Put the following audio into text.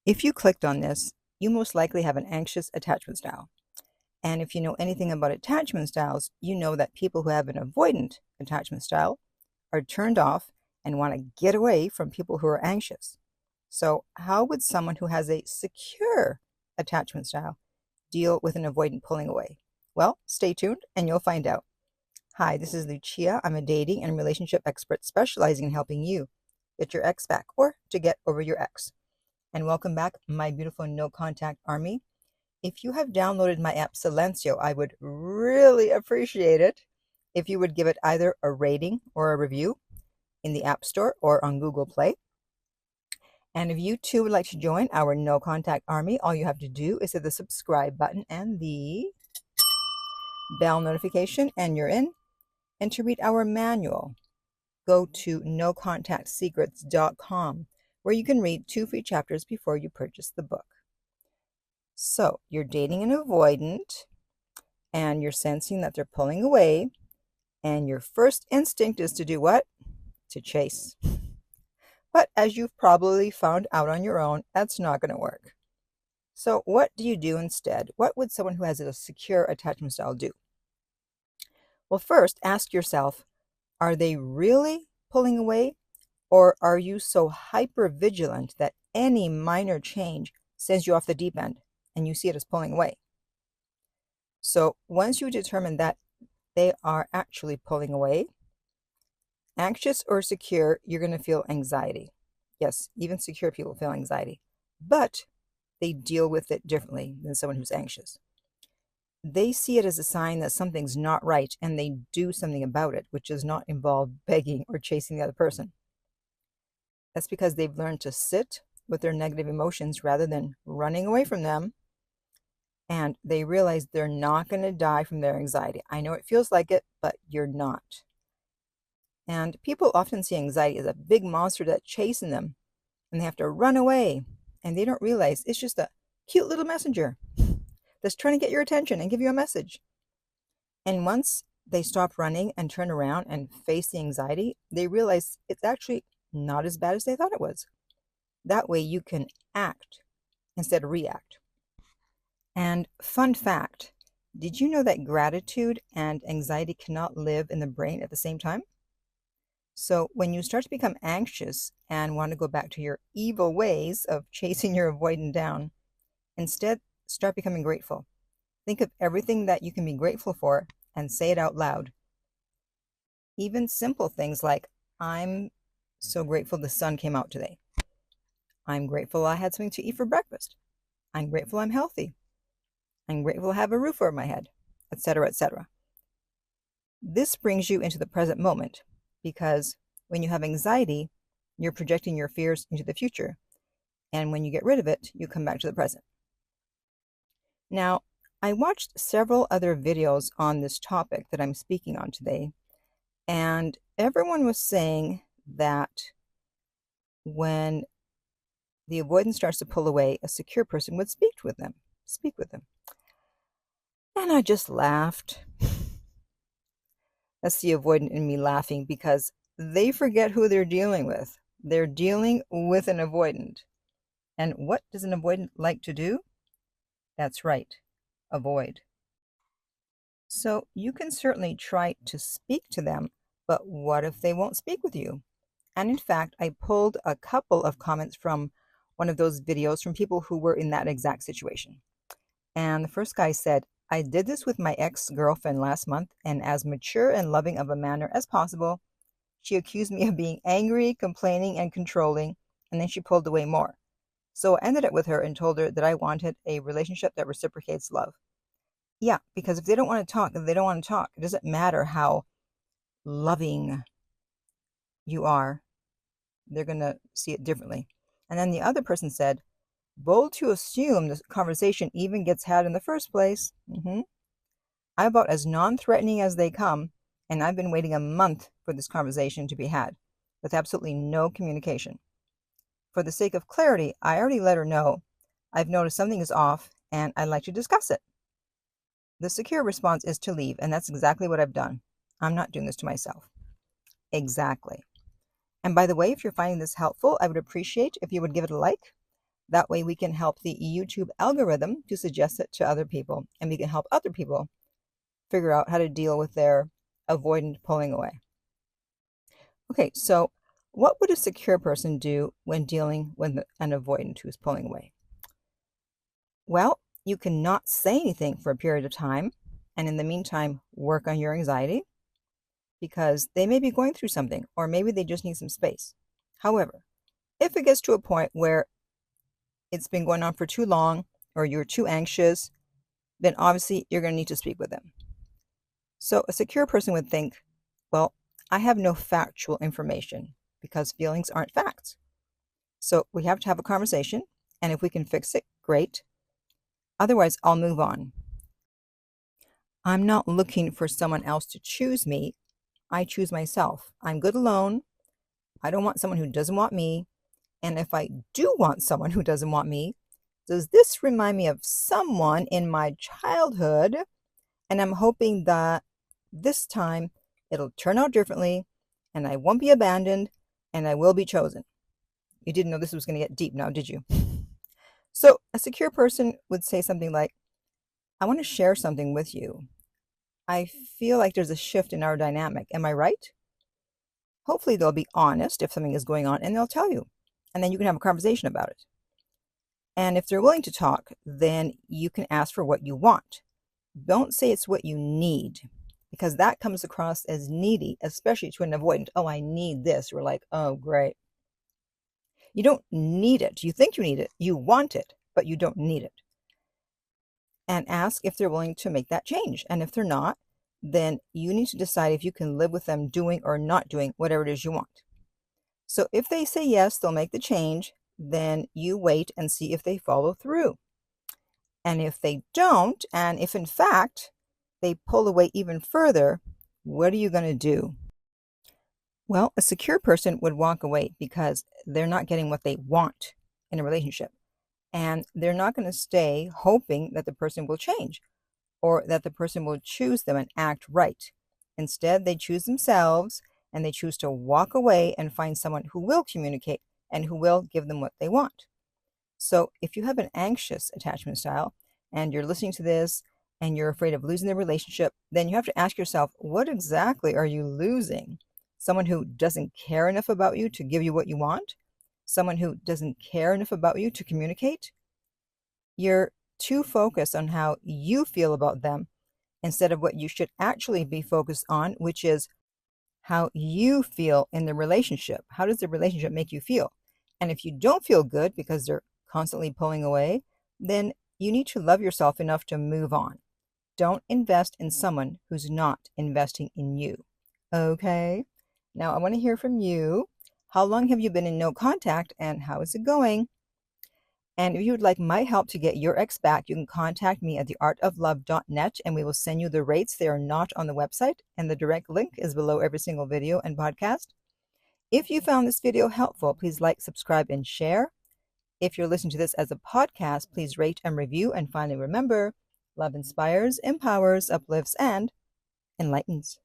If you clicked on this, you most likely have an anxious attachment style. And if you know anything about attachment styles, you know that people who have an avoidant attachment style are turned off and want to get away from people who are anxious. So, how would someone who has a secure attachment style deal with an avoidant pulling away? Well, stay tuned and you'll find out. Hi, this is Lucia. I'm a dating and relationship expert specializing in helping you get your ex back or to get over your ex. And welcome back, my beautiful no contact army. If you have downloaded my app Silencio, I would really appreciate it if you would give it either a rating or a review in the App Store or on Google Play. And if you too would like to join our no contact army, all you have to do is hit the subscribe button and the bell notification, and you're in. And to read our manual, go to nocontactsecrets.com, where you can read 2 free chapters before you purchase the book. So you're dating an avoidant and you're sensing that they're pulling away, and your first instinct is to do what? To chase. But as you've probably found out on your own, that's not going to work. So what do you do instead? What would someone who has a secure attachment style do? Well, first, ask yourself, are they really pulling away? Or are you so hyper vigilant that any minor change sends you off the deep end and you see it as pulling away? So once you determine that they are actually pulling away, anxious or secure, you're going to feel anxiety. Yes, even secure people feel anxiety, but they deal with it differently than someone who's anxious. They see it as a sign that something's not right and they do something about it, which does not involve begging or chasing the other person. That's because they've learned to sit with their negative emotions rather than running away from them. And they realize they're not going to die from their anxiety. I know it feels like it, but you're not. And people often see anxiety as a big monster that's chasing them, and they have to run away. And they don't realize it's just a cute little messenger that's trying to get your attention and give you a message. And once they stop running and turn around and face the anxiety, they realize it's actually not as bad as they thought it was. That way you can act instead of react. And fun fact, did you know that gratitude and anxiety cannot live in the brain at the same time? So when you start to become anxious and want to go back to your evil ways of chasing your avoidant down, instead start becoming grateful. Think of everything that you can be grateful for and say it out loud. Even simple things like, I'm so grateful the sun came out today. I'm grateful I had something to eat for breakfast. I'm grateful I'm healthy. I'm grateful I have a roof over my head, etc., etc. This brings you into the present moment because when you have anxiety, you're projecting your fears into the future. And when you get rid of it, you come back to the present. Now, I watched several other videos on this topic that I'm speaking on today, and everyone was saying that when the avoidance starts to pull away, a secure person would speak with them. And I just laughed. That's the avoidant in me laughing because they forget who they're dealing with. They're dealing with an avoidant. And what does an avoidant like to do? That's right, avoid. So you can certainly try to speak to them, but what if they won't speak with you? And in fact, I pulled a couple of comments from one of those videos from people who were in that exact situation. And the first guy said, I did this with my ex-girlfriend last month, and as mature and loving of a manner as possible, she accused me of being angry, complaining, and controlling, and then she pulled away more. So I ended it with her and told her that I wanted a relationship that reciprocates love. Yeah, because if they don't want to talk, they don't want to talk. It doesn't matter how loving you are. They're going to see it differently. And then the other person said, bold to assume the conversation even gets had in the first place. I'm about as non-threatening as they come, and I've been waiting a month for this conversation to be had, with absolutely no communication. For the sake of clarity, I already let her know I've noticed something is off, and I'd like to discuss it. The secure response is to leave, and that's exactly what I've done. I'm not doing this to myself. Exactly. And by the way, if you're finding this helpful, I would appreciate if you would give it a like. That way we can help the YouTube algorithm to suggest it to other people, and we can help other people figure out how to deal with their avoidant pulling away. Okay, so what would a secure person do when dealing with an avoidant who's pulling away? Well, you cannot say anything for a period of time, and in the meantime, work on your anxiety, because they may be going through something, or maybe they just need some space. However, if it gets to a point where it's been going on for too long, or you're too anxious, then obviously you're going to need to speak with them. So a secure person would think, well, I have no factual information, because feelings aren't facts. So we have to have a conversation, and if we can fix it, great. Otherwise, I'll move on. I'm not looking for someone else to choose me. I choose myself. I'm good alone. I don't want someone who doesn't want me. And if I do want someone who doesn't want me, does this remind me of someone in my childhood? And I'm hoping that this time it'll turn out differently, and I won't be abandoned, and I will be chosen. You didn't know this was going to get deep now, did you? So a secure person would say something like, I want to share something with you. I feel like there's a shift in our dynamic. Am I right? Hopefully they'll be honest if something is going on, and they'll tell you. And then you can have a conversation about it. And if they're willing to talk, then you can ask for what you want. Don't say it's what you need, because that comes across as needy, especially to an avoidant. Oh, I need this. We're like, oh, great. You don't need it. You think you need it. You want it, but you don't need it. And ask if they're willing to make that change. And if they're not, then you need to decide if you can live with them doing or not doing whatever it is you want. So if they say yes, they'll make the change, then you wait and see if they follow through. And if they don't, and if in fact they pull away even further, what are you going to do? Well, a secure person would walk away because they're not getting what they want in a relationship. And they're not going to stay hoping that the person will change or that the person will choose them and act right. Instead, they choose themselves, and they choose to walk away and find someone who will communicate and who will give them what they want. So if you have an anxious attachment style and you're listening to this and you're afraid of losing the relationship, then you have to ask yourself, what exactly are you losing? Someone who doesn't care enough about you to give you what you want? Someone who doesn't care enough about you to communicate? You're too focused on how you feel about them instead of what you should actually be focused on, which is how you feel in the relationship. How does the relationship make you feel? And if you don't feel good because they're constantly pulling away, then you need to love yourself enough to move on. Don't invest in someone who's not investing in you. Okay? Now I want to hear from you. How long have you been in no contact, and how is it going? And if you would like my help to get your ex back, you can contact me at theartoflove.net, and we will send you the rates. They are not on the website, and the direct link is below every single video and podcast. If you found this video helpful, please like, subscribe, and share. If you're listening to this as a podcast, please rate and review. And finally, remember, love inspires, empowers, uplifts, and enlightens.